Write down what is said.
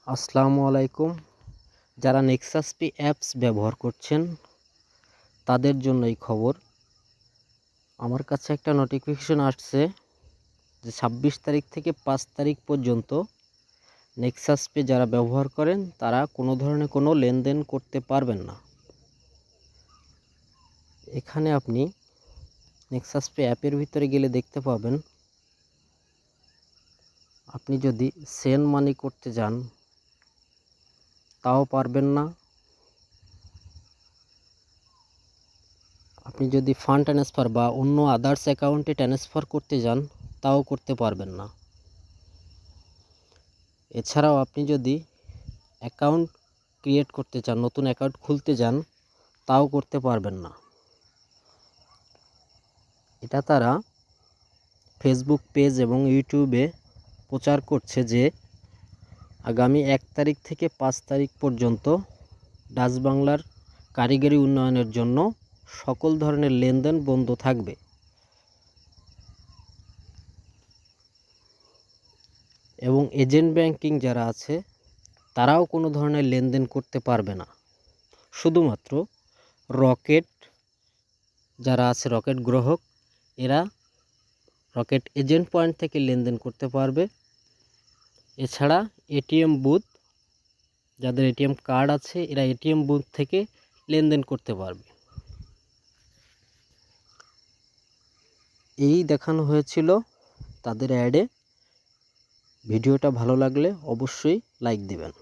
আসসালামু আলাইকুম। যারা নেক্সাস পে অ্যাপস ব্যবহার করছেন তাদের জন্য এই খবর। আমার কাছে একটা নোটিফিকেশন আসছে যে ২৬ তারিখ থেকে ৫ তারিখ পর্যন্ত নেক্সাস পে যারা ব্যবহার করেন তারা কোনো ধরনের কোনো লেনদেন করতে পারবেন না। এখানে আপনি নেক্সাস পে অ্যাপের ভিতরে গেলে দেখতে পাবেন, আপনি যদি সেন্ড মানি করতে যান তাও পারবেন না। আপনি যদি ফান্ড ট্রান্সফার বা অন্য আদার্স অ্যাকাউন্টে ট্রান্সফার করতে যান তাও করতে পারবেন না। এছাড়াও আপনি যদি অ্যাকাউন্ট ক্রিয়েট করতে চান, নতুন অ্যাকাউন্ট খুলতে যান, তাও করতে পারবেন না। এটা তারা ফেসবুক পেজ এবং ইউটিউবে প্রচার করছে যে আগামী ১ তারিখ থেকে ৫ তারিখ পর্যন্ত ডাচ বাংলার কারিগরি উন্নয়নের জন্য সকল ধরনের লেনদেন বন্ধ থাকবে এবং এজেন্ট ব্যাংকিং যারা আছে তারাও কোনো ধরনের লেনদেন করতে পারবে না। শুধুমাত্র রকেট যারা আছে, রকেট গ্রাহক, এরা রকেট এজেন্ট পয়েন্ট থেকে লেনদেন করতে পারবে। এছাড়া এটিএম বুথ, যাদের এটিএম কার্ড আছে, এরা এটিএম বুথ থেকে লেনদেন করতে পারবে। এই দেখানো হয়েছিল তাদের অ্যাডে। ভিডিওটা ভালো লাগলে অবশ্যই লাইক দিবেন।